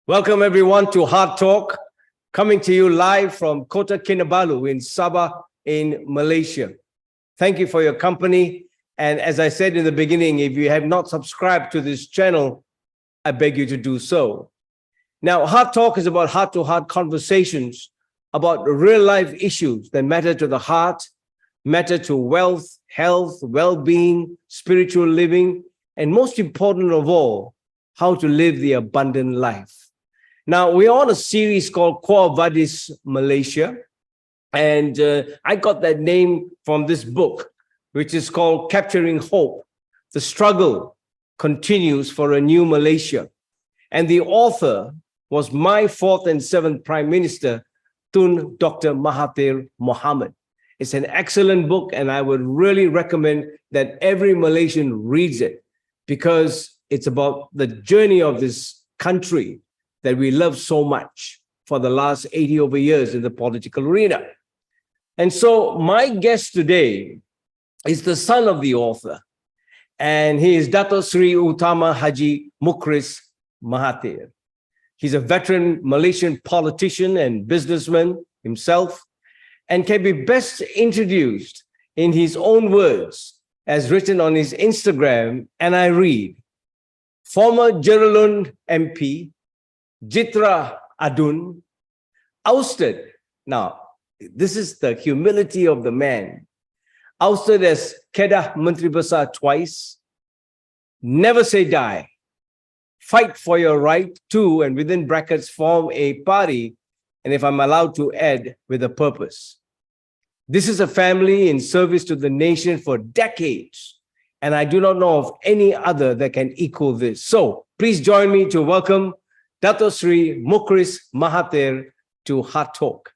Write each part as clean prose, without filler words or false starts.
Welcome everyone to Heart Talk, coming to you live from Kota Kinabalu in Sabah in Malaysia. Thank you for your company. And as I said in the beginning, if you have not subscribed to this channel, I beg you to do so. Now, Heart Talk is about heart-to-heart conversations about real life issues that matter to the heart, matter to wealth, health, well-being, spiritual living, and most important of all, how to live the abundant life. Now, we're on a series called Vadis Malaysia, and I got that name from this book, which is called Capturing Hope. The Struggle Continues for a New Malaysia. And the author was my fourth and seventh Prime Minister, Tun Dr. Mahathir Mohamad. It's an excellent book, and I would really recommend that every Malaysian reads it because it's about the journey of this country that we love so much for the last 80 over years in the political arena. And so my guest today is the son of the author, and he is Dato Seri Utama Haji Mukhriz Mahathir. He's a veteran Malaysian politician and businessman himself, and can be best introduced in his own words as written on his Instagram, and I read, former Jeralun MP, Jitra Adun, ousted. Now, this is the humility of the man. Ousted as Kedah Menteri Besar twice. Never say die. Fight for your right to, and within brackets, form a party, and if I'm allowed to add, with a purpose. This is a family in service to the nation for decades, and I do not know of any other that can equal this. So please join me to welcome Dato Seri Mukhriz Mahathir to Heart Talk.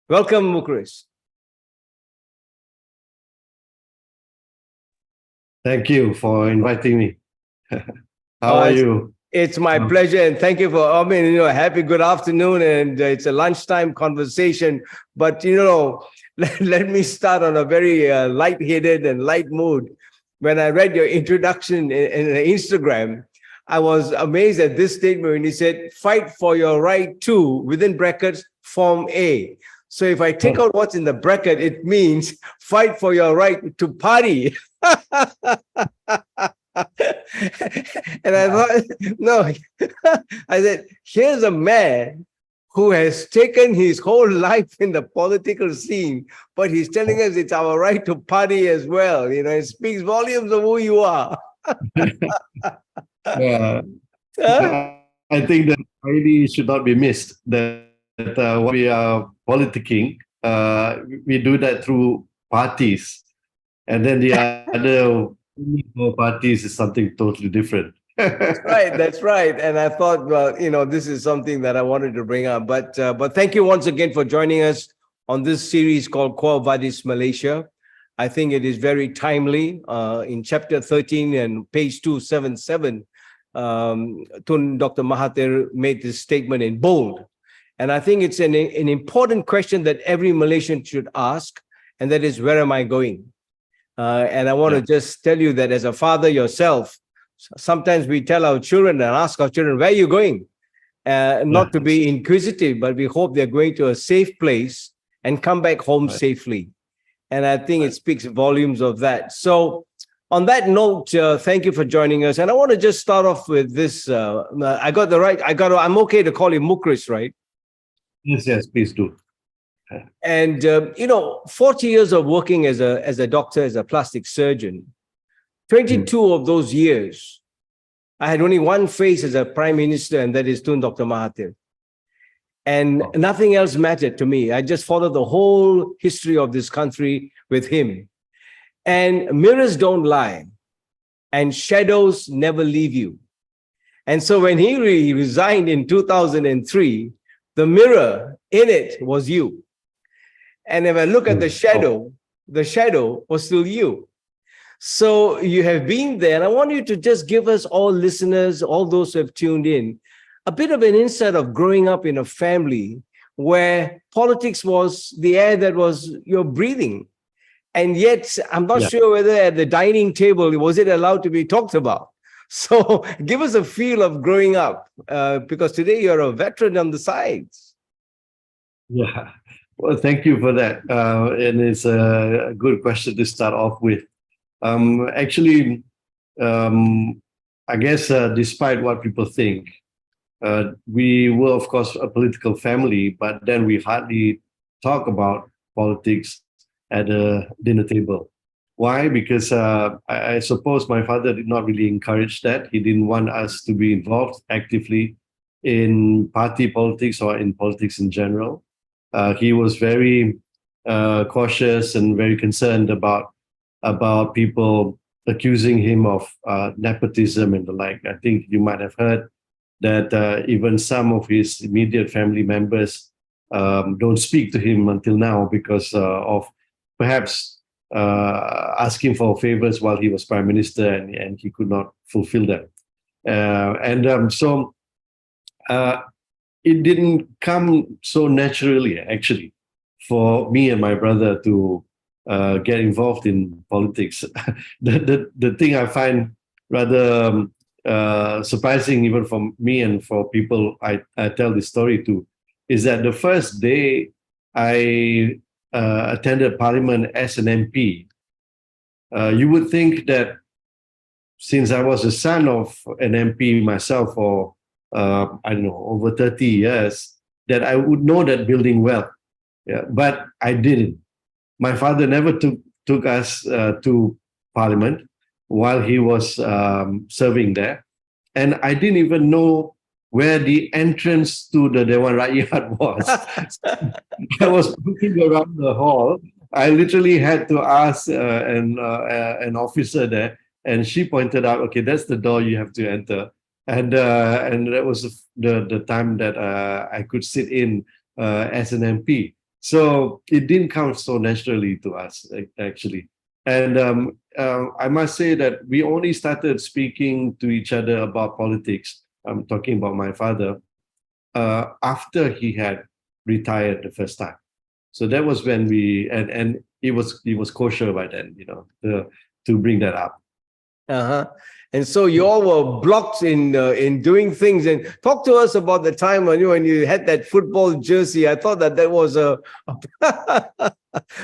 Welcome, Mukhriz. Thank you for inviting me. How are you? It's my pleasure, and thank you for, happy good afternoon, and it's a lunchtime conversation, but, let me start on a very light-headed and light mood. When I read your introduction in Instagram, I was amazed at this statement when you said, fight for your right to, within brackets, form A. So if I take out what's in the bracket, it means fight for your right to party. And I thought, no, I said, here's a man who has taken his whole life in the political scene, but he's telling us it's our right to party as well. It speaks volumes of who you are. Yeah. I think that really should not be missed, that when we are politicking, we do that through parties, and then the other parties is something totally different. That's right. And I thought, well, this is something that I wanted to bring up. But thank you once again for joining us on this series called Vadis Malaysia. I think it is very timely. In chapter 13 and page 277, Tun Dr. Mahathir made this statement in bold. And I think it's an important question that every Malaysian should ask, and that is, where am I going? And I want to just tell you that as a father yourself, sometimes we tell our children and ask our children, where are you going? Not to be inquisitive, but we hope they're going to a safe place and come back home safely. And I think it speaks volumes of that. So on that note, thank you for joining us. And I want to just start off with this. I'm okay to call you Mukhriz, right? Yes, please do. And, 40 years of working as a doctor, as a plastic surgeon, 22 of those years, I had only one face as a prime minister, and that is Tun Dr. Mahathir. And nothing else mattered to me. I just followed the whole history of this country with him. And mirrors don't lie, and shadows never leave you. And so when he resigned in 2003, the mirror in it was you. And if I look at the shadow was still you. So you have been there, and I want you to just give us, all listeners, all those who have tuned in, a bit of an insight of growing up in a family where politics was the air that was your breathing. And yet, I'm not sure whether at the dining table, was it allowed to be talked about. So give us a feel of growing up, because today you're a veteran on the sides. Yeah. Well, thank you for that. And it's a good question to start off with. Actually, I guess despite what people think, we were, of course, a political family, but then we hardly talk about politics at a dinner table. Why? Because I suppose my father did not really encourage that. He didn't want us to be involved actively in party politics or in politics in general. He was very cautious and very concerned about people accusing him of nepotism and the like. I think you might have heard that even some of his immediate family members don't speak to him until now because of perhaps asking for favors while he was prime minister and he could not fulfill them. So it didn't come so naturally, actually, for me and my brother to get involved in politics. The thing I find rather surprising, even for me and for people I tell this story to, is that the first day I attended Parliament as an MP, you would think that since I was the son of an MP myself for, I don't know, over 30 years, that I would know that building well. Yeah, but I didn't. My father never took us to Parliament while he was serving there. And I didn't even know where the entrance to the Dewan Rakyat was. I was looking around the hall. I literally had to ask an officer there, and she pointed out, okay, that's the door you have to enter. And that was the time that I could sit in as an MP. So it didn't come so naturally to us, actually. And I must say that we only started speaking to each other about politics. I'm talking about my father after he had retired the first time. So that was when and he was kosher by then, to bring that up. Uh-huh. And so you all were blocked in doing things. And talk to us about the time when you had that football jersey. I thought that was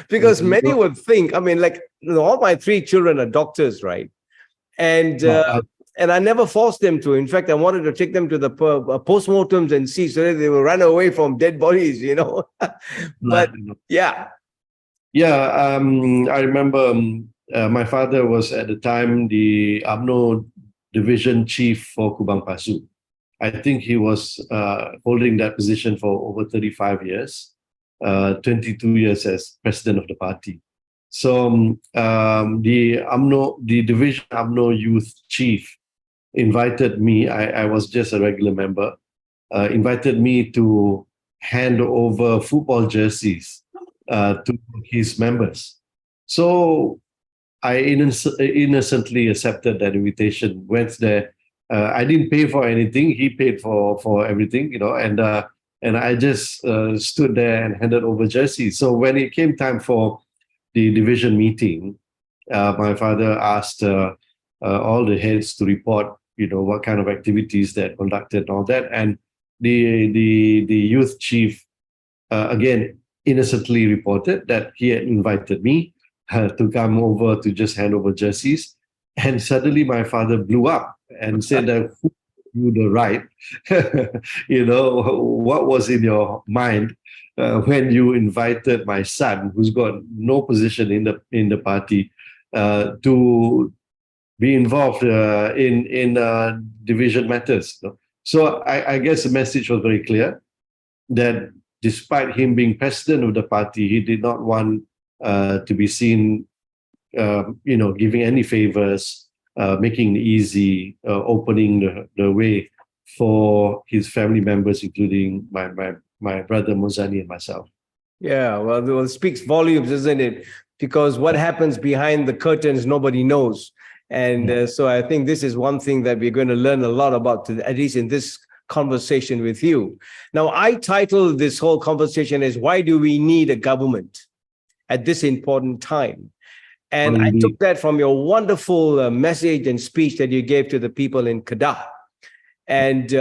because many would think, I mean, like, all my three children are doctors, right? And I never forced them to. In fact, I wanted to take them to the postmortems and see so that they will run away from dead bodies, But yeah. Yeah, I remember my father was at the time the UMNO division chief for Kubang Pasu. I think he was holding that position for over 35 years, 22 years as president of the party. So the division UMNO youth chief invited me, I was just a regular member, invited me to hand over football jerseys to his members. So I innocently accepted that invitation, went there. I didn't pay for anything. He paid for everything, and I just stood there and handed over jerseys. So when it came time for the division meeting, my father asked all the heads to report, what kind of activities they had conducted and all that. And the youth chief, again, innocently reported that he had invited me to come over to just hand over jerseys. And suddenly my father blew up and said that, who gave you the right? What was in your mind when you invited my son, who's got no position in the party, to be involved in division matters? So I guess the message was very clear that despite him being president of the party, he did not want to be seen, giving any favors, making it easy, opening the way for his family members, including my brother Mozani and myself. Yeah, well, it speaks volumes, isn't it? Because what happens behind the curtains, nobody knows. And so I think this is one thing that we're going to learn a lot about, at least in this conversation with you. Now, I titled this whole conversation as, why do we need a government at this important time? And I took that from your wonderful message and speech that you gave to the people in Kedah. And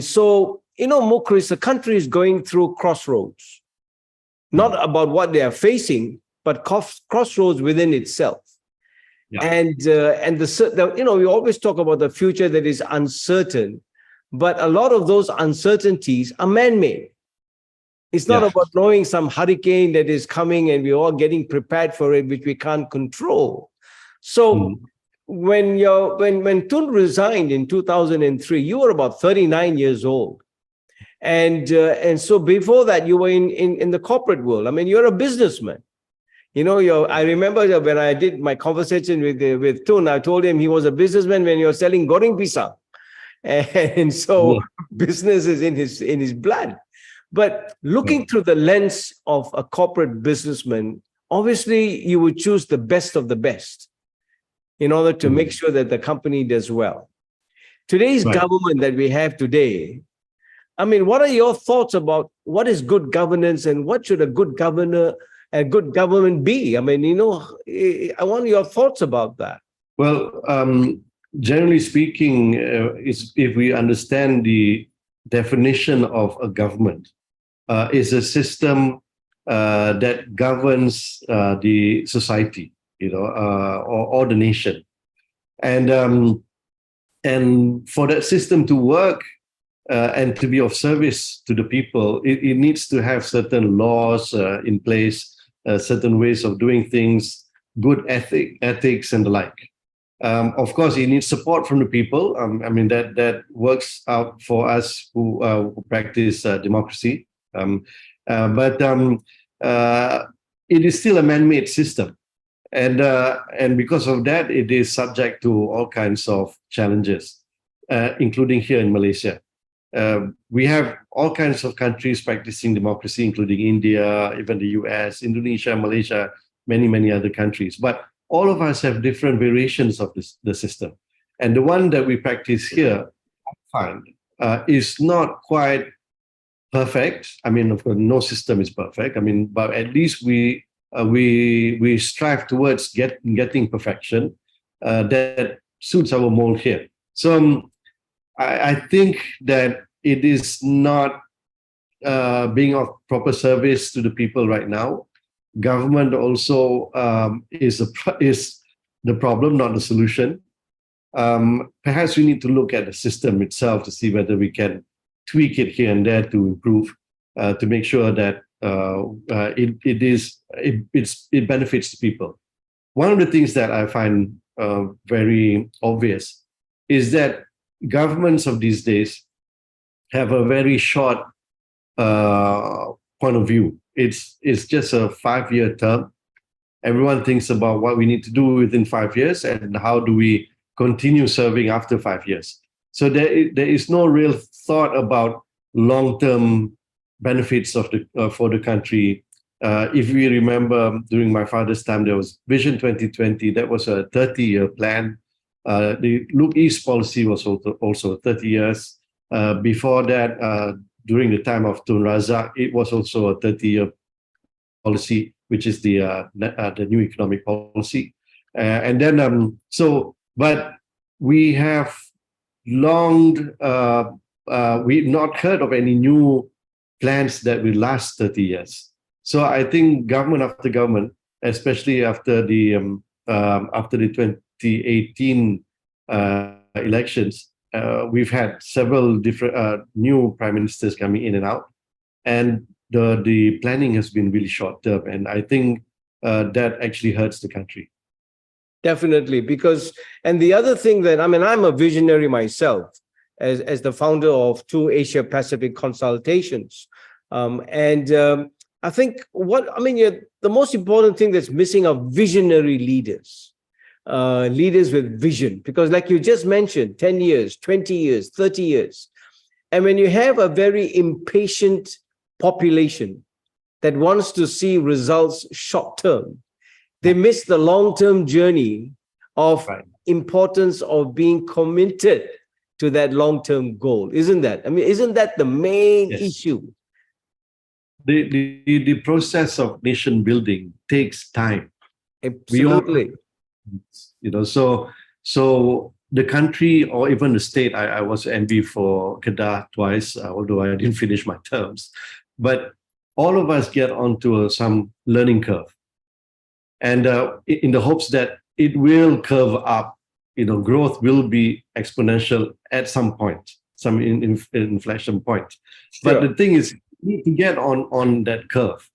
so, Mukhriz, the country is going through crossroads, not about what they are facing, but crossroads within itself. Yeah. And we always talk about the future that is uncertain, but a lot of those uncertainties are man-made. It's not about knowing some hurricane that is coming and we're all getting prepared for it, which we can't control. So when Tun resigned in 2003, you were about 39 years old. And so before that, you were in the corporate world. I mean, you're a businessman. I remember when I did my conversation with Tun, I told him he was a businessman when he was selling goreng pisang. And so business is in his blood. But looking through the lens of a corporate businessman, obviously you would choose the best of the best in order to make sure that the company does well. Today's government that we have today, I mean, what are your thoughts about what is good governance and what should a good government be? I mean, I want your thoughts about that. Well, generally speaking, if we understand the definition of a government, is a system that governs the society, or the nation, and for that system to work and to be of service to the people, it needs to have certain laws in place, certain ways of doing things, good ethics and the like. Of course, it needs support from the people. I mean, that works out for us who practice democracy. But it is still a man-made system. And because of that, it is subject to all kinds of challenges, including here in Malaysia. We have all kinds of countries practicing democracy, including India, even the US, Indonesia, Malaysia, many, many other countries. But all of us have different variations of the system. And the one that we practice here, I find, is not quite perfect. I mean, of course, no system is perfect. I mean, but at least we strive towards getting perfection that suits our mold here. So I think that it is not being of proper service to the people right now. Government also is the problem, not the solution. Perhaps we need to look at the system itself to see whether we can tweak it here and there to improve, to make sure that it benefits the people. One of the things that I find very obvious is that governments of these days have a very short point of view. It's just a 5-year term. Everyone thinks about what we need to do within 5 years and how do we continue serving after 5 years. So there is no real thought about long-term benefits of for the country. If we remember, during my father's time, there was Vision 2020. That was a 30-year plan. The Look East policy was also 30 years. Before that, during the time of Tun Razak, it was also a 30-year policy, which is the new economic policy. And then, but we have we've not heard of any new plans that will last 30 years. So I think government after government, especially after the 2018 elections, we've had several different new prime ministers coming in and out, and the planning has been really short term, and I think that actually hurts the country. Definitely, and the other thing that, I mean, I'm a visionary myself as the founder of 2 Asia Pacific consultations. I think the most important thing that's missing are visionary leaders, leaders with vision, because like you just mentioned, 10 years, 20 years, 30 years. And when you have a very impatient population that wants to see results short term, they miss the long-term journey of importance of being committed to that long-term goal, isn't that? I mean, isn't that the main issue? The process of nation building takes time. We all, Absolutely. so the country or even the state, I was MB for Kedah twice, although I didn't finish my terms, but all of us get onto some learning curve, and in the hopes that it will curve up, growth will be exponential at some point, some inflection point. But Sure. the thing is, you need to get on that curve.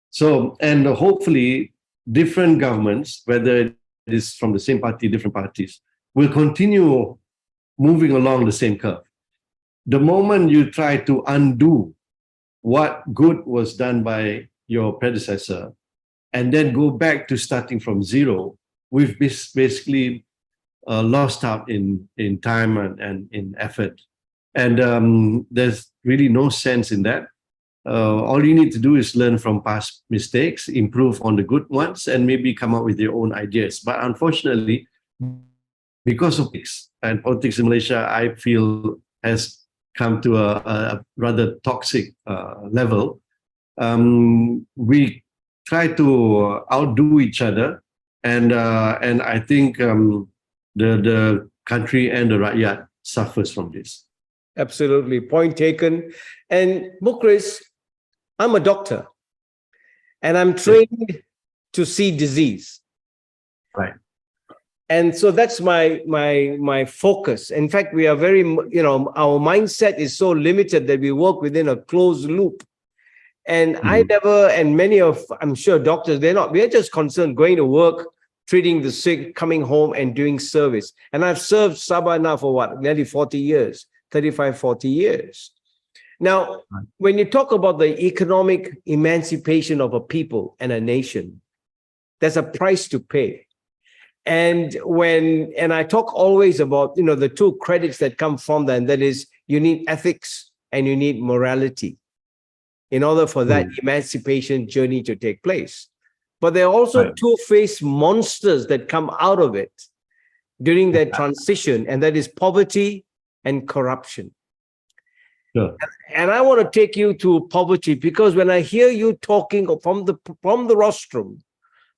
So, and hopefully different governments, whether it is from the same party, different parties, will continue moving along the same curve. The moment you try to undo what good was done by your predecessor and then go back to starting from zero, we've basically lost out in time and in effort. And there's really no sense in that. All you need to do is learn from past mistakes, improve on the good ones, and maybe come up with your own ideas. But unfortunately, because of politics, and politics in Malaysia, I feel has come to a rather toxic level. We try to outdo each other, and I think the country and the rakyat suffers from this. Absolutely. Point taken. And Mukhriz, I'm a doctor and I'm trained to see disease. Right. And so that's my focus. In fact, we are very, our mindset is so limited that we work within a closed loop. And I never, and many of, I'm sure doctors, we're just concerned going to work, treating the sick, coming home and doing service. And I've served Sabah now for what, nearly 40 years, 35, 40 years. Now, when you talk about the economic emancipation of a people and a nation, there's a price to pay. And I talk always about, the two credits that come from that, and that is you need ethics and you need morality in order for that emancipation journey to take place. But there are also two-faced monsters that come out of it during that transition, and that is poverty and corruption. Sure. And I want to take you to poverty, because when I hear you talking from the rostrum,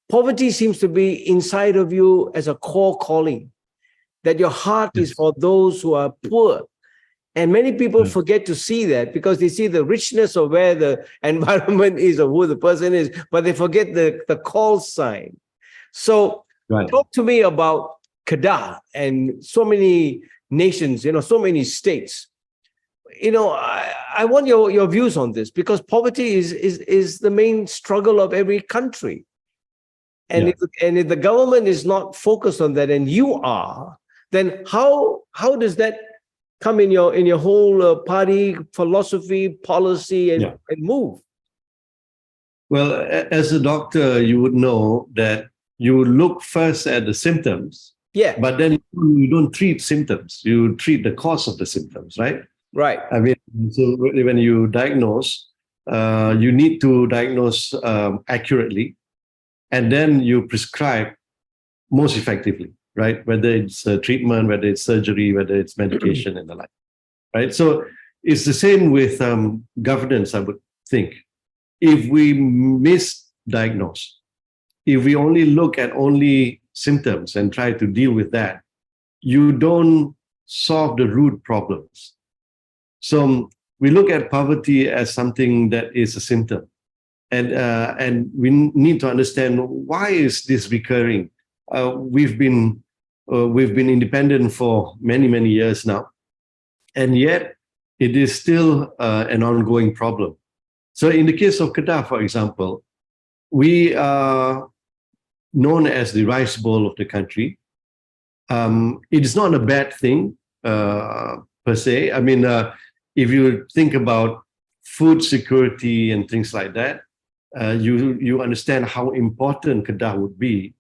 poverty seems to be inside of you as a core calling, that your heart is for those who are poor. And many people forget to see that because they see the richness of where the environment is or who the person is, but they forget the call sign. So talk to me about Kedah and so many nations, so many states. I want your views on this, because poverty is the main struggle of every country. And if the government is not focused on that, and you are, then how does that come in your whole party philosophy, policy, and move? Well, as a doctor, you would know that you look first at the symptoms. Yeah. But then you don't treat symptoms. You treat the cause of the symptoms, right? Right. I mean, so when you diagnose, you need to diagnose accurately, and then you prescribe most effectively, right? Whether it's treatment, whether it's surgery, whether it's medication and the like, right? So it's the same with governance, I would think. If we misdiagnose, if we only look at only symptoms and try to deal with that, you don't solve the root problems. So we look at poverty as something that is a symptom, and we need to understand, why is this recurring? We've been independent for many years now, and yet it is still an ongoing problem. So in the case of Kedah, for example, we are known as the rice bowl of the country. It is not a bad thing per se. I mean, if you think about food security and things like that, you understand how important Kedah would be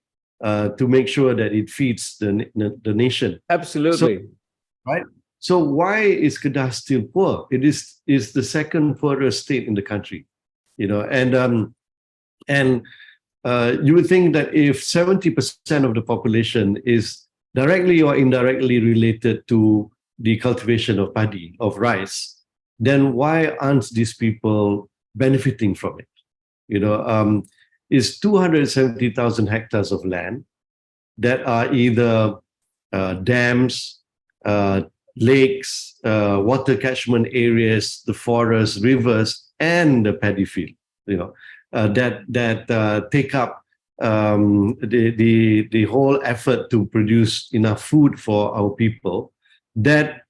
to make sure that it feeds the nation. Absolutely. So, right. So why is Kedah still poor? It is the second poorest state in the country, and you would think that if 70% of the population is directly or indirectly related to the cultivation of paddy, of rice, then why aren't these people benefiting from it? is 270,000 hectares of land that are either dams, lakes, water catchment areas, the forests, rivers, and the paddy field. That take up the whole effort to produce enough food for our people. That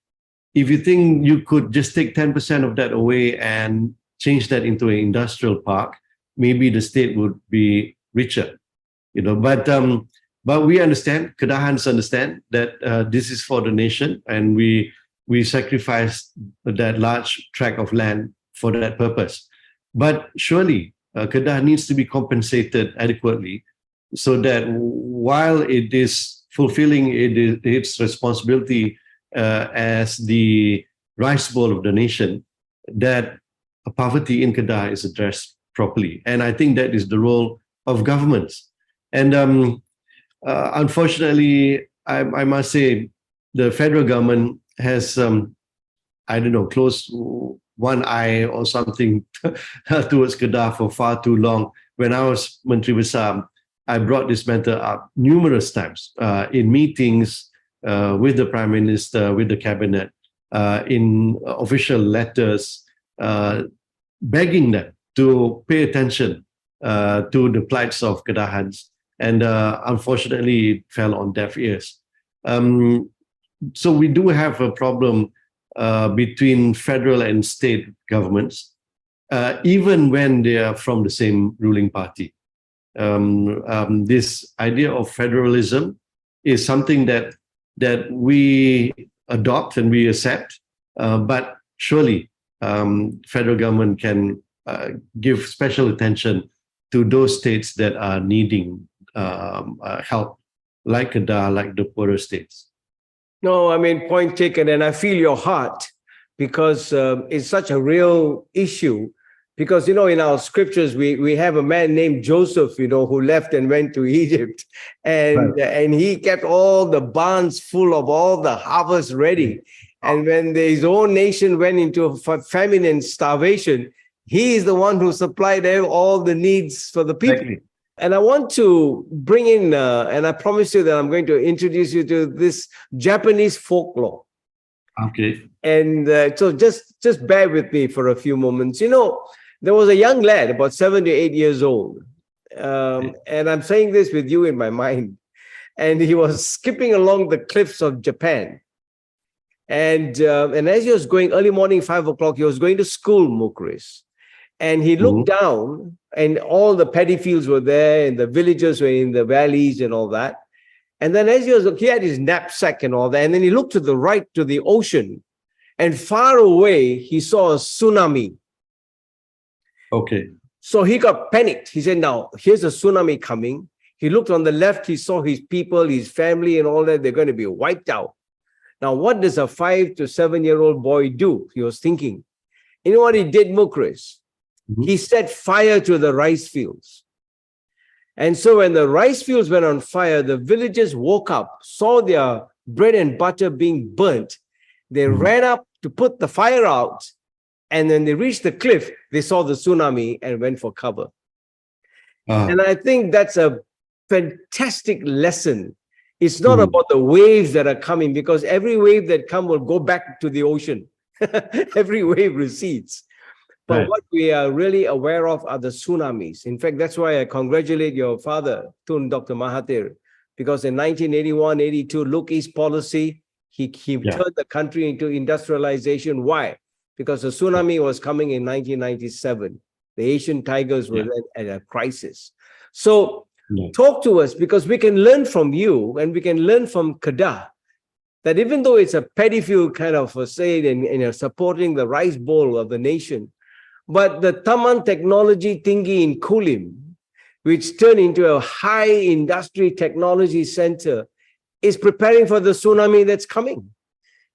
if you think you could just take 10% of that away and change that into an industrial park, maybe the state would be richer. But we understand, Kedahans understand that this is for the nation, and we sacrificed that large tract of land for that purpose. But surely Kedah needs to be compensated adequately, so that while it is fulfilling its responsibility as the rice bowl of the nation, that poverty in Kedah is addressed properly. And I think that is the role of governments. And unfortunately, I must say, the federal government has, closed one eye or something towards Kedah for far too long. When I was Menteri Besar, I brought this matter up numerous times in meetings with the Prime Minister, with the Cabinet, in official letters, begging them to pay attention to the plights of Kedahans. And unfortunately, it fell on deaf ears. So we do have a problem between federal and state governments, even when they are from the same ruling party. This idea of federalism is something that we adopt and we accept, but surely federal government can give special attention to those states that are needing help, like Kedah, like the poorer states. No, I mean, point taken, and I feel your heart, because it's such a real issue. Because, in our scriptures, we have a man named Joseph, who left and went to Egypt, and Right. and he kept all the barns full of all the harvest ready. And when his own nation went into famine and starvation, he is the one who supplied all the needs for the people. Exactly. And I want to bring in, and I promise you that I'm going to introduce you to this Japanese folklore. Okay. And so just bear with me for a few moments. There was a young lad, about 7 to 8 years old. And I'm saying this with you in my mind. And he was skipping along the cliffs of Japan. And as he was going early morning, 5 o'clock, he was going to school, Mukhriz. And he looked down, and all the paddy fields were there, and the villages were in the valleys and all that. And then as he had his knapsack and all that, and then he looked to the right, to the ocean, and far away, he saw a tsunami. Okay. So he got panicked. He said, now, here's a tsunami coming. He looked on the left, he saw his people, his family and all that, they're going to be wiped out. Now, what does a 5 to 7-year-old boy do? He was thinking. You know what he did, Mukhriz? He set fire to the rice fields. And so when the rice fields went on fire, the villagers woke up, saw their bread and butter being burnt. They ran up to put the fire out. And when they reached the cliff, they saw the tsunami and went for cover. And I think that's a fantastic lesson. It's not about the waves that are coming, because every wave that comes will go back to the ocean. Every wave recedes. But what we are really aware of are the tsunamis. In fact, that's why I congratulate your father, Dr. Mahathir, because in 1981-82, Look East policy, he turned the country into industrialization. Why? Because the tsunami was coming in 1997. The Asian tigers were at a crisis. So talk to us, because we can learn from you, and we can learn from Kedah, that even though it's a paddy field kind of say, and supporting the rice bowl of the nation, but the Taman Technology Tinggi in Kulim, which turned into a high industry technology center, is preparing for the tsunami that's coming.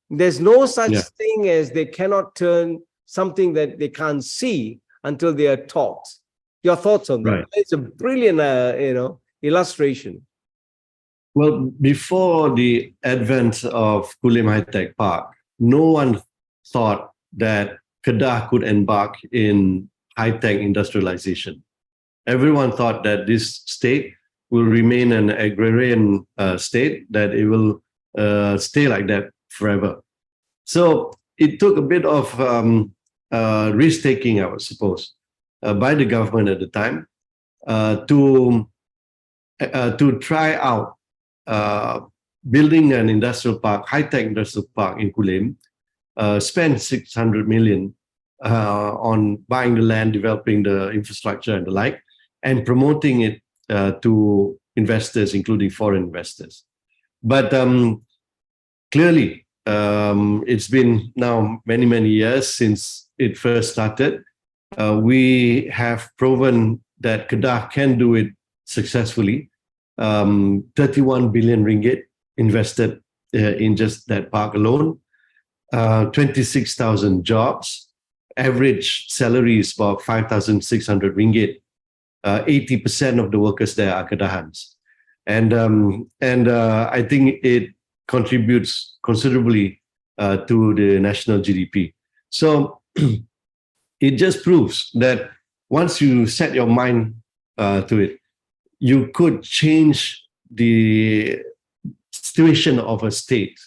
There's no such thing as they cannot turn something that they can't see until they are taught. Your thoughts on that? Right. It's a brilliant, illustration. Well, before the advent of Kulim High Tech Park, no one thought that Kedah could embark in high-tech industrialization. everyone thought that this state will remain an agrarian state, that it will stay like that forever. So it took a bit of risk-taking, I would suppose, by the government at the time to try out building an industrial park, high-tech industrial park in Kulim, spend 600 million on buying the land, developing the infrastructure and the like, and promoting it to investors, including foreign investors. But clearly, it's been now many, many years since it first started. We have proven that Kedah can do it successfully. 31 billion ringgit invested in just that park alone. 26,000 jobs. Average salary is about 5,600 ringgit. 80% of the workers there are Kedahans. And I think it contributes considerably to the national GDP. So it just proves that once you set your mind to it, you could change the situation of a state,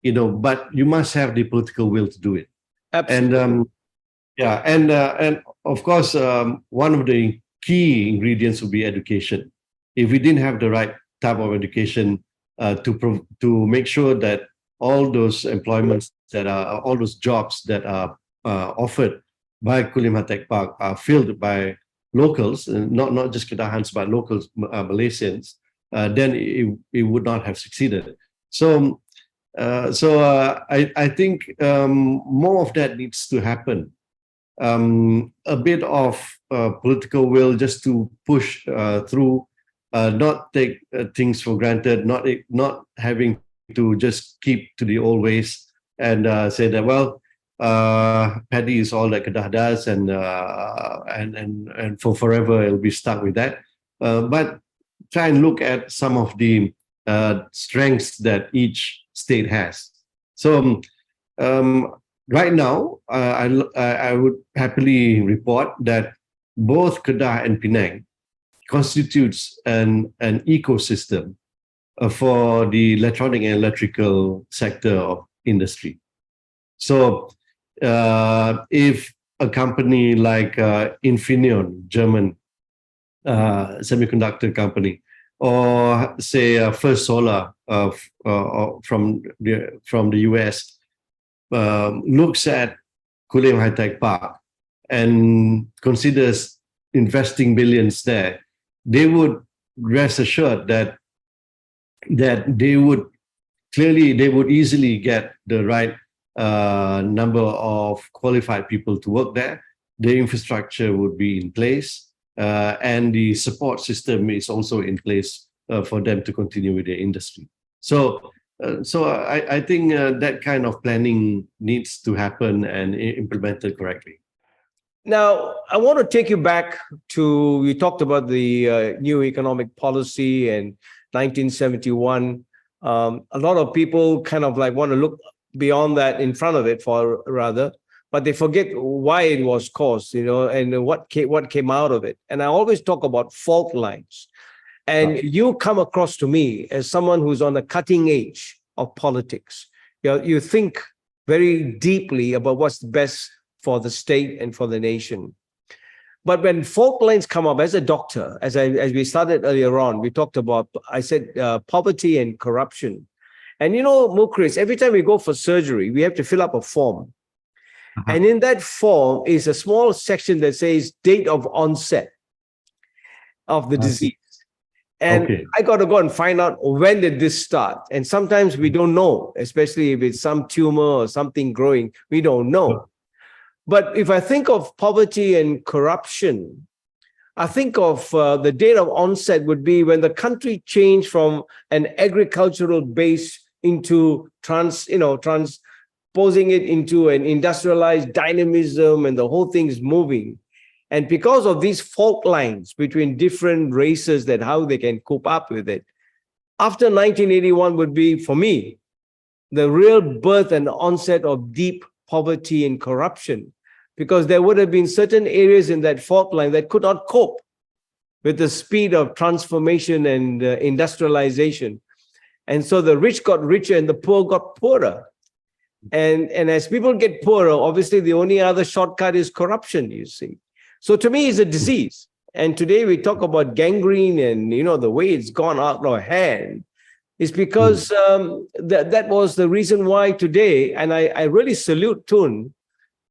but you must have the political will to do it. Absolutely. And of course, one of the key ingredients would be education. If we didn't have the right type of education to make sure that all those employments all those jobs that are offered by Kulim High-Tech Park are filled by locals, not just Kedahans, but locals, Malaysians, then it would not have succeeded. So I think more of that needs to happen. A bit of political will just to push through, not take things for granted, not having to just keep to the old ways and say that, well, paddy is all that Kedah does, and for forever it'll be stuck with that. But try and look at some of the strengths that each state has. So right now, I would happily report that both Kedah and Penang constitutes an ecosystem for the electronic and electrical sector of industry. So if a company like Infineon, German semiconductor company, or say First Solar from the US, looks at Kulim High-Tech Park and considers investing billions there, they would rest assured that they would easily get the right number of qualified people to work there. The infrastructure would be in place, and the support system is also in place for them to continue with their industry. So I think that kind of planning needs to happen and implemented correctly. Now, I want to take you back to, we talked about the new economic policy in 1971. A lot of people kind of like want to look beyond that, in front of it but they forget why it was caused, and what came out of it. And I always talk about fault lines. And you come across to me as someone who's on the cutting edge of politics. You think very deeply about what's best for the state and for the nation. But when fault lines come up, as a doctor, as we started earlier on, we talked about, I said, poverty and corruption. And Mukhriz, every time we go for surgery, we have to fill up a form. And in that form is a small section that says date of onset of the disease. And I got to go and find out, when did this start? And sometimes we don't know, especially if it's some tumor or something growing, we don't know. But if I think of poverty and corruption, I think of the date of onset would be when the country changed from an agricultural base into transposing it into an industrialized dynamism, and the whole thing is moving. And because of these fault lines between different races, that how they can cope up with it, after 1981 would be, for me, the real birth and onset of deep poverty and corruption, because there would have been certain areas in that fault line that could not cope. with the speed of transformation and industrialization. And so the rich got richer and the poor got poorer. And as people get poorer, obviously the only other shortcut is corruption, you see. So to me, it's a disease. And today we talk about gangrene and, the way it's gone out of hand is because that was the reason why today, and I really salute Tun,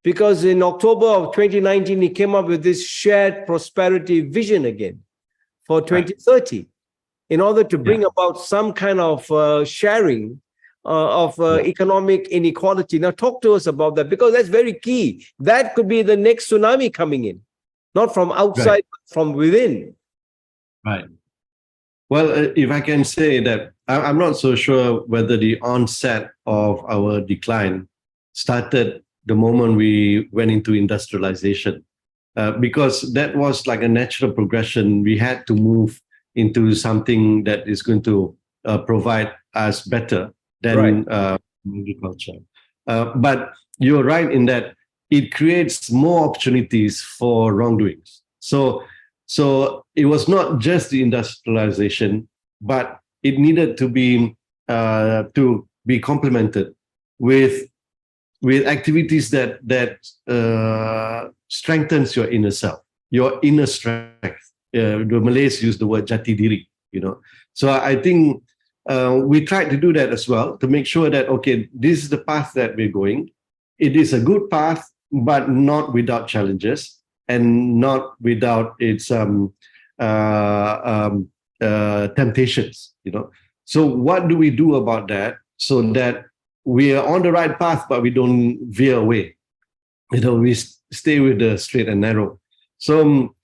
because in October of 2019, he came up with this shared prosperity vision again for 2030 in order to bring about some kind of sharing of economic inequality. Now, talk to us about that, because that's very key. That could be the next tsunami coming in, not from outside, but from within. Right. Well, if I can say that, I'm not so sure whether the onset of our decline started the moment we went into industrialization, because that was like a natural progression. We had to move into something that is going to provide us better than agriculture. But you're right in that it creates more opportunities for wrongdoings. So it was not just the industrialization, but it needed to be complemented with activities that strengthens your inner self, your inner strength. The Malays use the word jati diri, So I think we tried to do that as well, to make sure that, okay, this is the path that we're going. It is a good path, but not without challenges and not without its temptations, So what do we do about that so that we are on the right path, but we don't veer away? We stay with the straight and narrow. So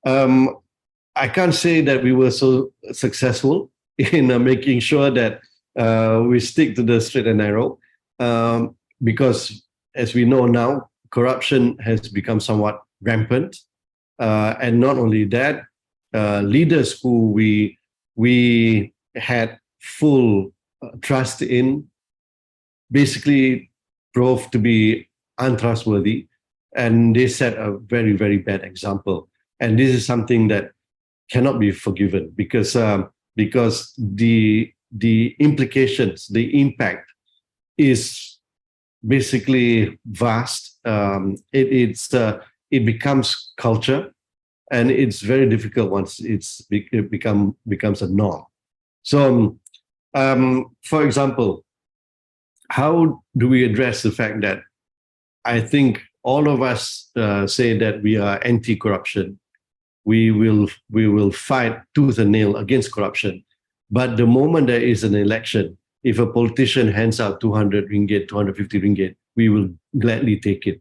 I can't say that we were so successful in making sure that we stick to the straight and narrow, because as we know now, corruption has become somewhat rampant. And not only that, leaders who we had full trust in basically proved to be untrustworthy, and they set a very, very bad example. And this is something that cannot be forgiven, because the implications, the impact is basically vast. It becomes culture, and it's very difficult once it becomes a norm. So, for example, how do we address the fact that I think all of us say that we are anti-corruption? We will fight tooth and nail against corruption. But the moment there is an election, if a politician hands out 200 ringgit, 250 ringgit, we will gladly take it.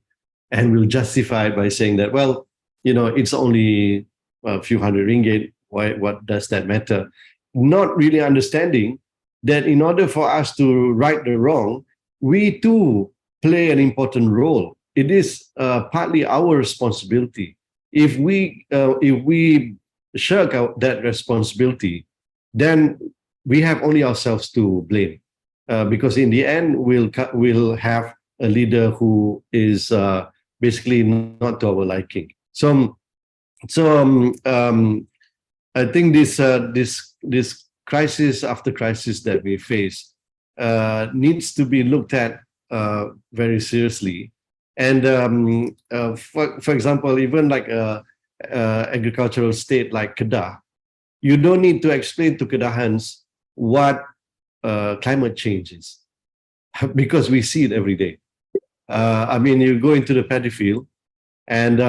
And we'll justify it by saying that, well, it's only a few hundred ringgit. What does that matter? Not really understanding that in order for us to right the wrong, we too play an important role. It is partly our responsibility. If we shirk out that responsibility, then we have only ourselves to blame, because in the end we'll have a leader who is basically not to our liking. So I think this crisis after crisis that we face needs to be looked at very seriously. And for example, even like a agricultural state like Kedah, you don't need to explain to Kedahans what climate change is, because we see it every day. You go into the paddy field, and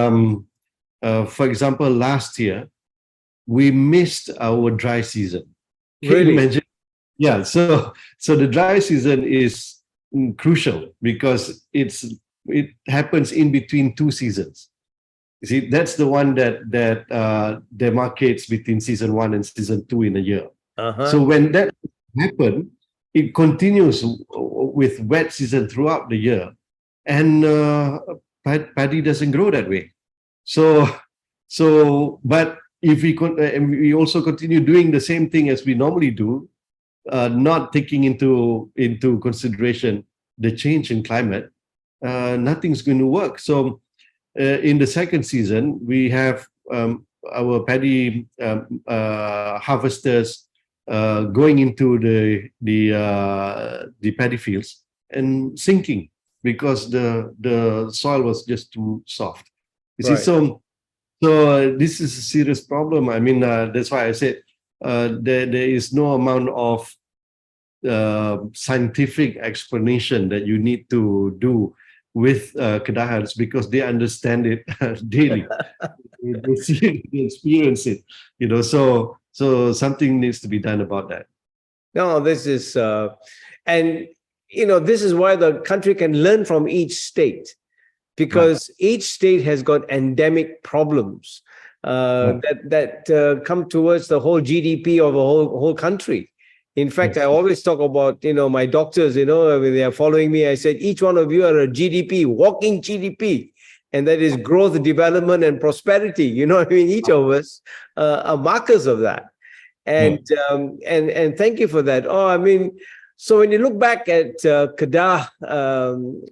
for example, last year we missed our dry season. Can you imagine? Yeah. So the dry season is crucial because it happens in between two seasons. You see, that's the one that demarcates between season 1 and season 2 in a year. So when that happens, it continues with wet season throughout the year, and paddy doesn't grow that way. But if we also continue doing the same thing as we normally do, not taking into consideration the change in climate, nothing's going to work. So in the second season, we have our paddy harvesters going into the paddy fields and sinking because the soil was just too soft. You see, Right. so this is a serious problem. I mean, that's why I said there is no amount of scientific explanation that you need to do with Kedahans because they understand it daily. They see it, they experience it, you know. So something needs to be done about that. No, this is, and you know, this is why the country can learn from each state, because each state has got endemic problems that come towards the whole GDP of a whole country. In fact, I always talk about, you know, my doctors, you know, when they are following me, I said, each one of you are a GDP, walking GDP. And that is growth, development, and prosperity. You know what I mean? Each of us are markers of that. And thank you for that. Oh, I mean, so when you look back at Kedah,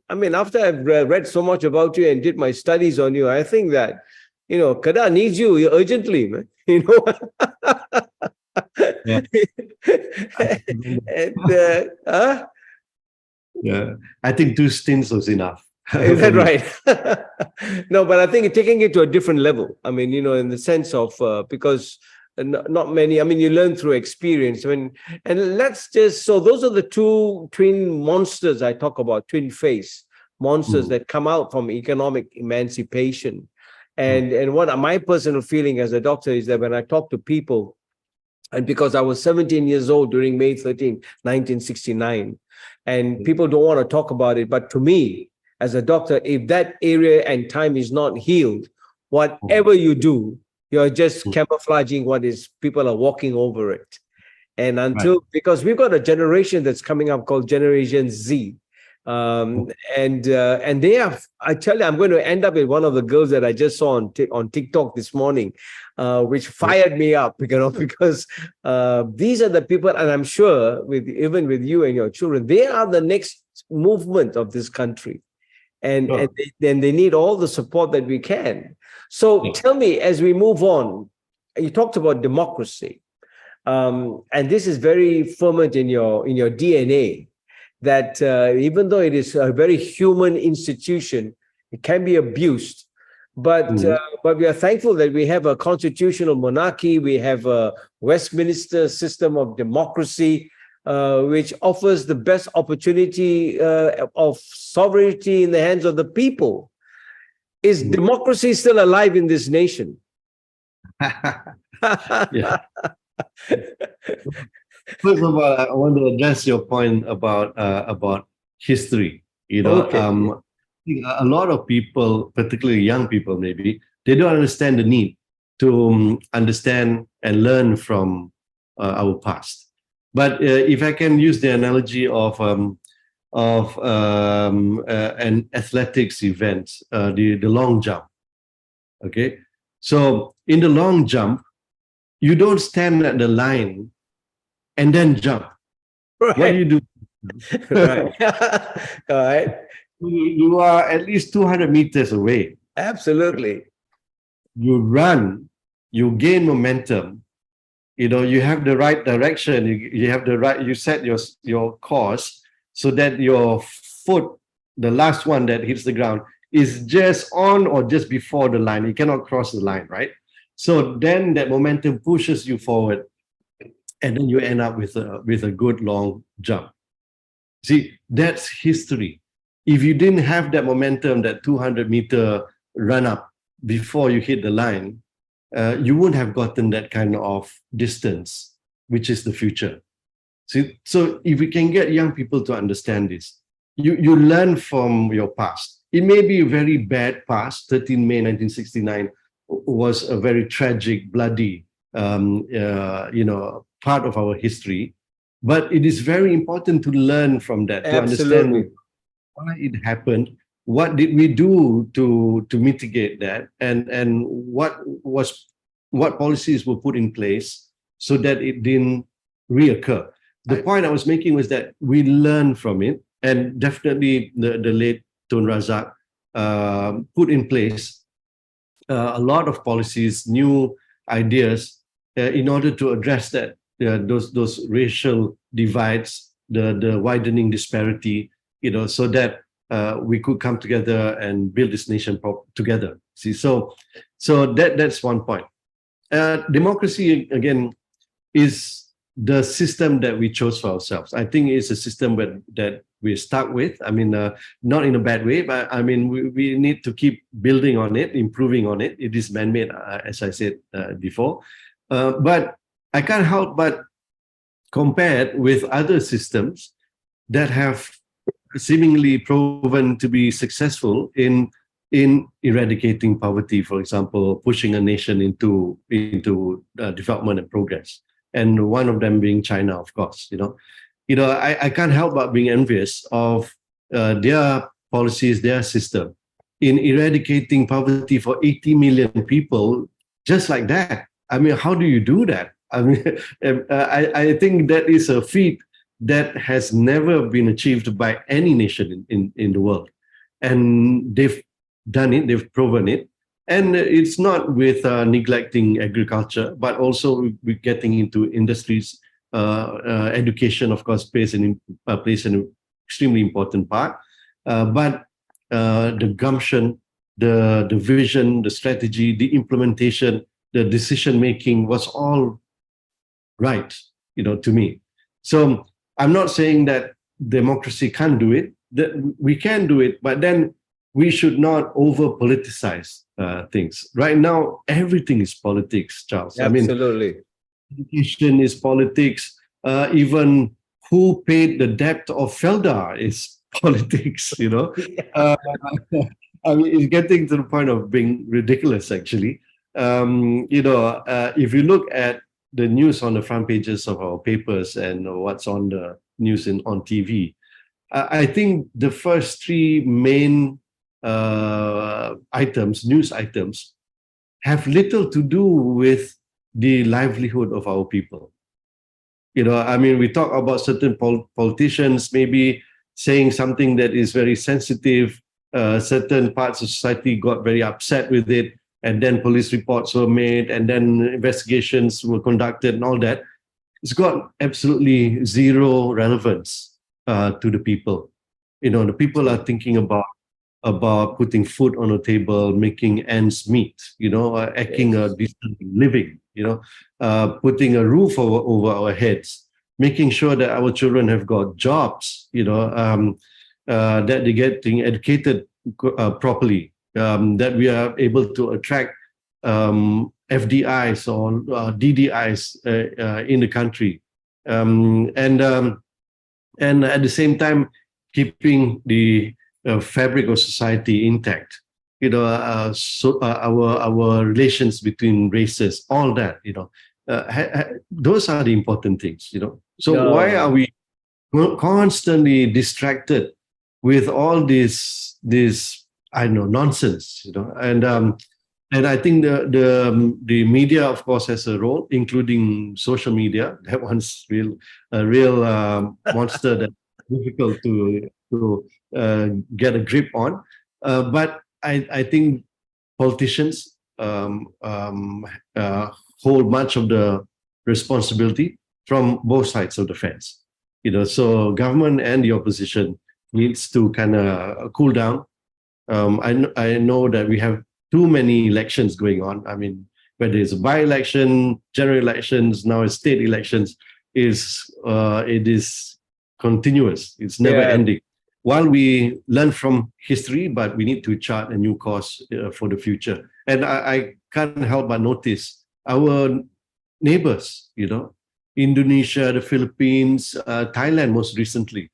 I mean, after I've read so much about you and did my studies on you, I think that, you know, Kedah needs you urgently, man. You know. Yeah. And, Yeah, I think 2 stints was enough. is that right? No, but I think taking it to a different level. I mean, you know, in the sense of because not many. I mean, you learn through experience. And let's just so those are the two twin monsters I talk about, twin face monsters that come out from economic emancipation. And what my personal feeling as a doctor is that when I talk to people, and because I was 17 years old during May 13, 1969, and people don't want to talk about it, but to me, as a doctor, if that area and time is not healed, whatever you do, you're just camouflaging what is, people are walking over it. And until, because we've got a generation that's coming up called Generation Z. And they have, I tell you, I'm going to end up with one of the girls that I just saw on TikTok this morning, which fired me up, you know, because these are the people, and I'm sure even with you and your children, they are the next movement of this country. And then they need all the support that we can. So tell me, as we move on, you talked about democracy, and this is very fervent in your DNA. That even though it is a very human institution, it can be abused. But we are thankful that we have a constitutional monarchy, we have a Westminster system of democracy, which offers the best opportunity of sovereignty in the hands of the people. Is democracy still alive in this nation? Yeah. First of all, I want to address your point about history. You know, a lot of people, particularly young people, maybe they don't understand the need to understand and learn from our past. But if I can use the analogy of an athletics event, the long jump. Okay, so in the long jump, you don't stand at the line and then jump. Right. What do you do? Right. All right. You are at least 200 meters away. Absolutely. You run, you gain momentum. You know, you have the right direction. You have the right. You set your course so that your foot, the last one that hits the ground, is just on or just before the line. You cannot cross the line, right? So then that momentum pushes you forward, and then you end up with a good long jump. See, that's history. If you didn't have that momentum, that 200-meter run up before you hit the line, you wouldn't have gotten that kind of distance, which is the future. See, so if we can get young people to understand this, you learn from your past. It may be a very bad past. 13 May 1969 was a very tragic, bloody, part of our history. But it is very important to learn from that, to understand why it happened, what did we do to mitigate that, and what policies were put in place so that it didn't reoccur. The point I was making was that we learn from it, and definitely the late Tun Razak put in place a lot of policies, new ideas in order to address that those racial divides, the widening disparity, so that we could come together and build this nation together. See, so that's one point. Democracy again is the system that we chose for ourselves. I think it's a system that we're stuck with. I mean, not in a bad way, but I mean, we need to keep building on it, improving on it. It is man-made, as I said before. But I can't help but compare it with other systems that have seemingly proven to be successful in eradicating poverty, for example, pushing a nation into development and progress. And one of them being China, of course. I can't help but being envious of their policies, their system in eradicating poverty for 80 million people, just like that. I mean, how do you do that? I mean, I think that is a feat that has never been achieved by any nation in the world, and they've done it, they've proven it. And it's not with neglecting agriculture, but also with getting into industries. Education, of course, plays an extremely important part. But the gumption, the vision, the strategy, the implementation, the decision-making was all right, to me. So I'm not saying that democracy can't do it, that we can do it, but then we should not over-politicize things. Right now, everything is politics, Charles. Absolutely. I mean, education is politics. Even who paid the debt of Felda is politics, I mean, it's getting to the point of being ridiculous, actually. If you look at the news on the front pages of our papers and what's on the news on TV, I think the first three main news items, have little to do with the livelihood of our people. I mean, we talk about certain politicians maybe saying something that is very sensitive. Certain parts of society got very upset with it, and then police reports were made, and then investigations were conducted and all that. It's got absolutely zero relevance to the people. The people are thinking about putting food on the table, making ends meet, making a decent living, putting a roof over our heads, making sure that our children have got jobs, that they're getting educated properly, that we are able to attract FDIs or DDIs in the country, and at the same time keeping the fabric of society intact. Our relations between races, all that. Those are the important things. So why are we constantly distracted with all this nonsense? And I think the media, of course, has a role, including social media. That one's a real monster that's difficult to get a grip on. But I think politicians hold much of the responsibility from both sides of the fence. So government and the opposition needs to kind of cool down. I know that we have too many elections going on. I mean, whether it's a by-election, general elections, now it's state elections, it is continuous. It's never ending. While we learn from history, but we need to chart a new course for the future. And I can't help but notice our neighbors, Indonesia, the Philippines, Thailand most recently,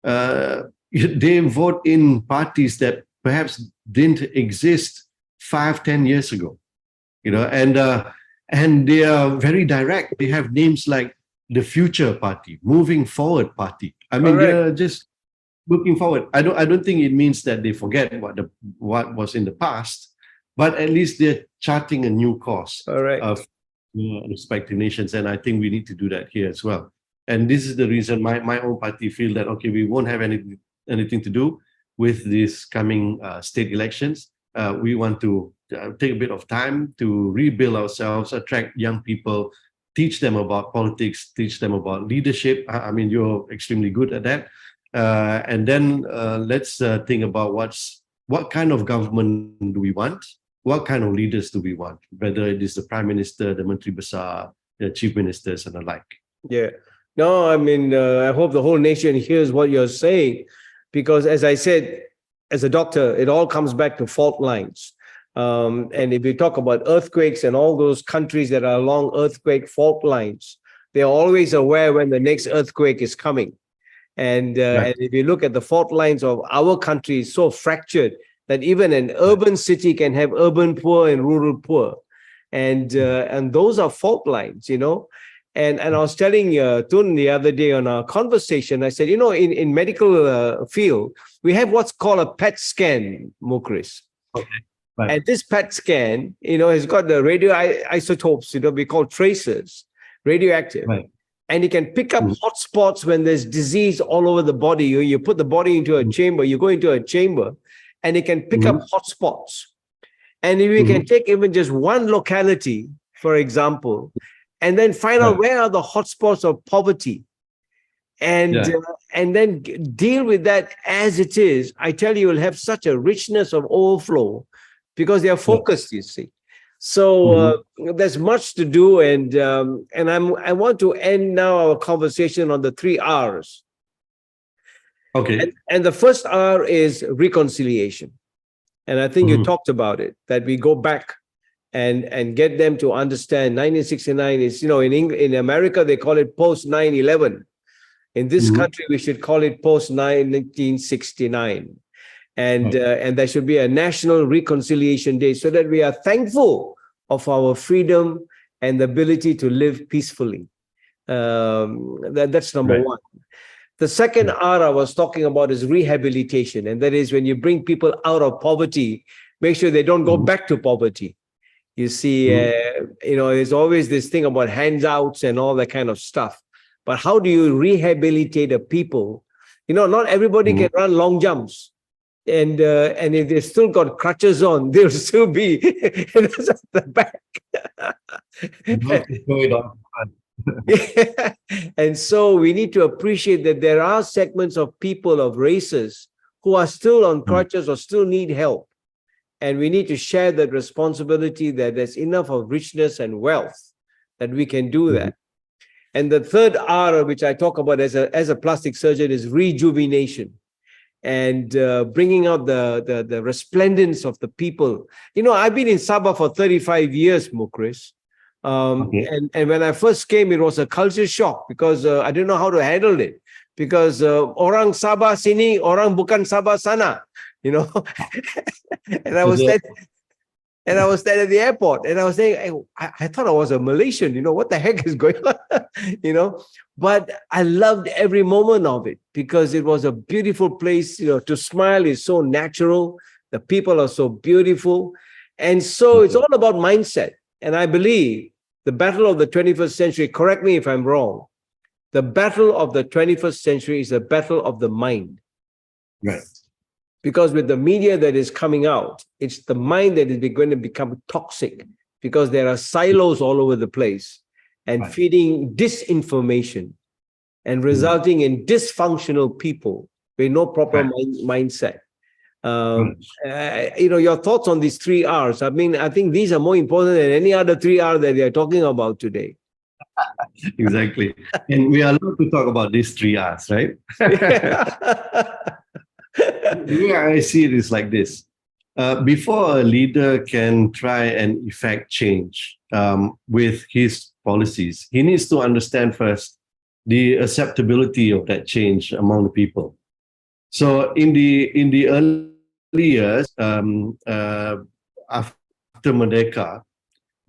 they vote in parties that perhaps didn't exist 5-10 years ago, and they are very direct. They have names like the Future Party, Moving Forward Party. I mean, they're just looking forward. I don't think it means that they forget what was in the past, but at least they're charting a new course of respective nations, and I think we need to do that here as well. And this is the reason my own party feel that we won't have anything to do with these coming state elections. we want to take a bit of time to rebuild ourselves, attract young people, teach them about politics, teach them about leadership. I mean, you're extremely good at that. And then let's think about what kind of government do we want? What kind of leaders do we want? Whether it is the Prime Minister, the Menteri Besar, the Chief Ministers, and the like. Yeah. No, I mean, I hope the whole nation hears what you're saying, because as I said, as a doctor, it all comes back to fault lines. And if you talk about earthquakes and all those countries that are along earthquake fault lines, they're always aware when the next earthquake is coming. And if you look at the fault lines of our country, it's so fractured that even an urban city can have urban poor and rural poor. And those are fault lines, you know. And I was telling Tun the other day on our conversation, I said, you know, in medical field, we have what's called a PET scan, Mukhriz. Okay. Right. And this PET scan, you know, has got the radioisotopes, you know, we call tracers, radioactive. Right. And it can pick up hotspots when there's disease all over the body. You put the body into a chamber, you go into a chamber, and it can pick up hotspots. And if we can take even just one locality, for example, and then find out where are the hotspots of poverty, and then deal with that as it is, I tell you, you'll have such a richness of overflow because they are focused, you see. So there's much to do, and I want to end now our conversation on the 3 R's. Okay. And the first R is reconciliation. And I think you talked about it, that we go back and get them to understand 1969 is, you know, in America, they call it post 9/11. In this country, we should call it post 1969. And there should be a national reconciliation day so that we are thankful of our freedom and the ability to live peacefully. That's number one. The second R I was talking about is rehabilitation. And that is when you bring people out of poverty, make sure they don't go back to poverty. You see, you know, there's always this thing about handouts and all that kind of stuff. But how do you rehabilitate a people? You know, not everybody can run long jumps. And if they've still got crutches on, they'll still be at the back. And so we need to appreciate that there are segments of people, of races, who are still on crutches or still need help. And we need to share that responsibility, that there's enough of richness and wealth that we can do that. And the third R, which I talk about as a plastic surgeon, is rejuvenation. And bringing out the resplendence of the people. You know, I've been in Sabah for 35 years, Mukhriz. And when I first came, it was a culture shock because I didn't know how to handle it. Because orang Sabah sini, orang bukan Sabah sana, you know. And I was there at the airport, and I was saying, hey, I thought I was a Malaysian, you know, what the heck is going on, you know? But I loved every moment of it because it was a beautiful place, you know, to smile is so natural. The people are so beautiful. And so it's all about mindset. And I believe the battle of the 21st century, correct me if I'm wrong, the battle of the 21st century is the battle of the mind. Right. Because with the media that is coming out, it's the mind that is going to become toxic because there are silos all over the place and feeding disinformation and resulting in dysfunctional people with no proper mindset. You know, your thoughts on these 3 R's? I mean, I think these are more important than any other 3 R that they are talking about today. Exactly. And we are allowed to talk about these 3 R's, right? The way I see it is like this. Before a leader can try and effect change with his policies, he needs to understand first the acceptability of that change among the people. So in the early years, after Merdeka,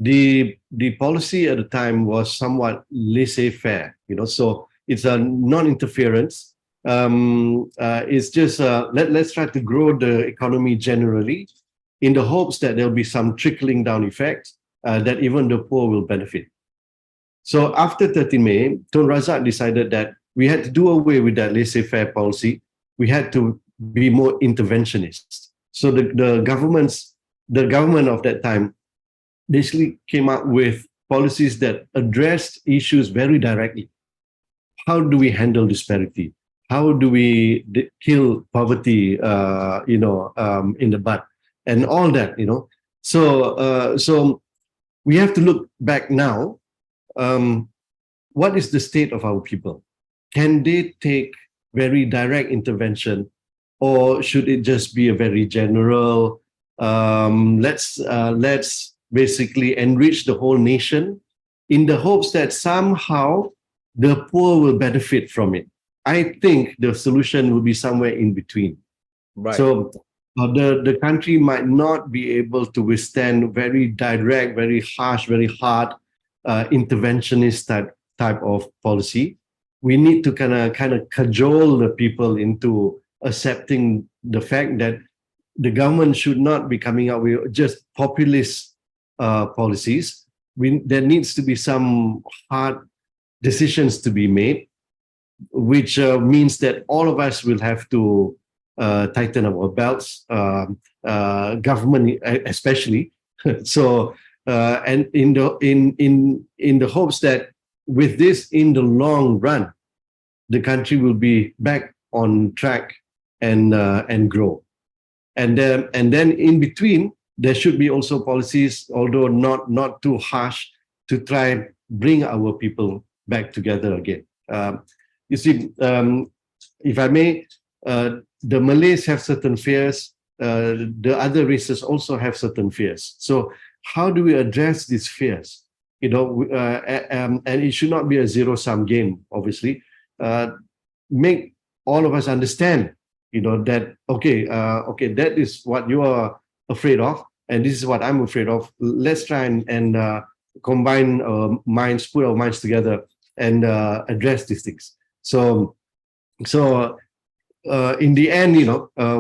the policy at the time was somewhat laissez-faire, you know, so it's a non-interference. It's just let's try to grow the economy generally in the hopes that there'll be some trickling down effect that even the poor will benefit. So after 30 May, Tun Razak decided that we had to do away with that laissez-faire policy. We had to be more interventionist. So the government's the government of that time basically came up with policies that addressed issues very directly. How do we handle disparity? How do we kill poverty, in the bud, and all that, So we have to look back now. What is the state of our people? Can they take very direct intervention, or should it just be a very general? Let's basically enrich the whole nation in the hopes that somehow the poor will benefit from it. I think the solution will be somewhere in between. Right. So the country might not be able to withstand very direct, very harsh, very hard interventionist type of policy. We need to kind of cajole the people into accepting the fact that the government should not be coming out with just populist policies. There needs to be some hard decisions to be made, which means that all of us will have to tighten our belts, government especially. So, and in the hopes that with this, in the long run, the country will be back on track and grow. And then in between, there should be also policies, although not too harsh, to try and bring our people back together again. You see, if I may, the Malays have certain fears. The other races also have certain fears. So how do we address these fears? And it should not be a zero-sum game, obviously. Make all of us understand, that, okay, that is what you are afraid of, and this is what I'm afraid of. Let's try and combine our minds, put our minds together, and address these things. So in the end,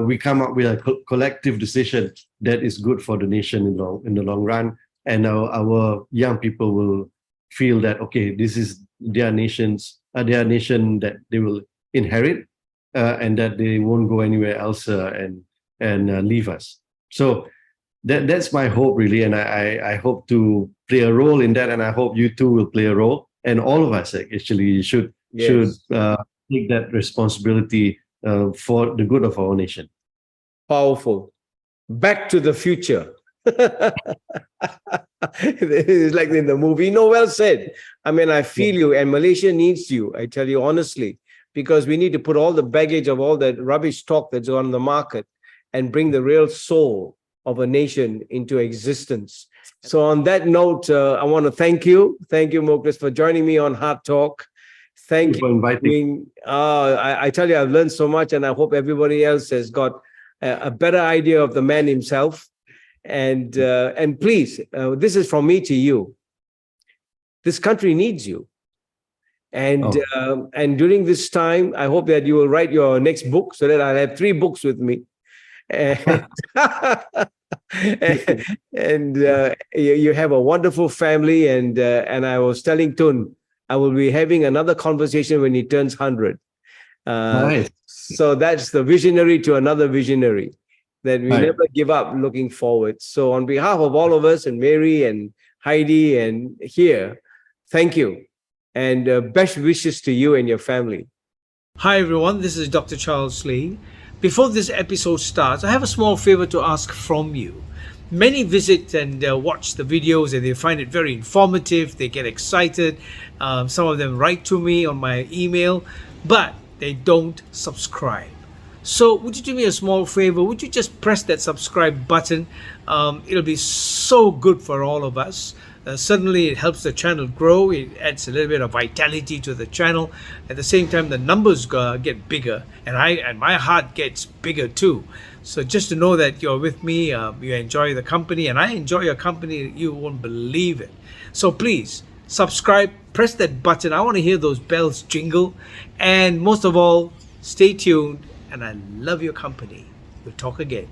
we come up with a collective decision that is good for the nation in the long run, and our young people will feel that, okay, this is their nation that they will inherit, and that they won't go anywhere else and leave us. So that's my hope, really, and I hope to play a role in that, and I hope you too will play a role, and all of us actually should take that responsibility for the good of our nation. Powerful. Back to the future. It's like in the movie. No, well said. I mean, I feel you, and Malaysia needs you. I tell you honestly, because we need to put all the baggage of all that rubbish talk that's on the market and bring the real soul of a nation into existence. So on that note, I want to thank you. Thank you, Mukhriz, for joining me on HEARTtalk. Thank you for inviting. I tell you, I've learned so much, and I hope everybody else has got a better idea of the man himself. And please, this is from me to you. This country needs you. And during this time, I hope that you will write your next book so that I'll have 3 books with me. And you have a wonderful family. And I was telling Tun, I will be having another conversation when he turns 100. Nice. So that's the visionary to another visionary, that we never give up looking forward. So on behalf of all of us, and Mary and Heidi and here, thank you. And best wishes to you and your family. Hi everyone, this is Dr. Charles Lee. Before this episode starts, I have a small favor to ask from you. Many visit and watch the videos, and they find it very informative. They get excited. Some of them write to me on my email, but they don't subscribe. So would you do me a small favor? Would you just press that subscribe button? It'll be so good for all of us. Certainly it helps the channel grow. It adds a little bit of vitality to the channel. At the same time, the numbers get bigger, and my heart gets bigger too. So just to know that you're with me, you enjoy the company, and I enjoy your company, you won't believe it. So please subscribe, press that button. I want to hear those bells jingle, and most of all, stay tuned. And I love your company. We'll talk again.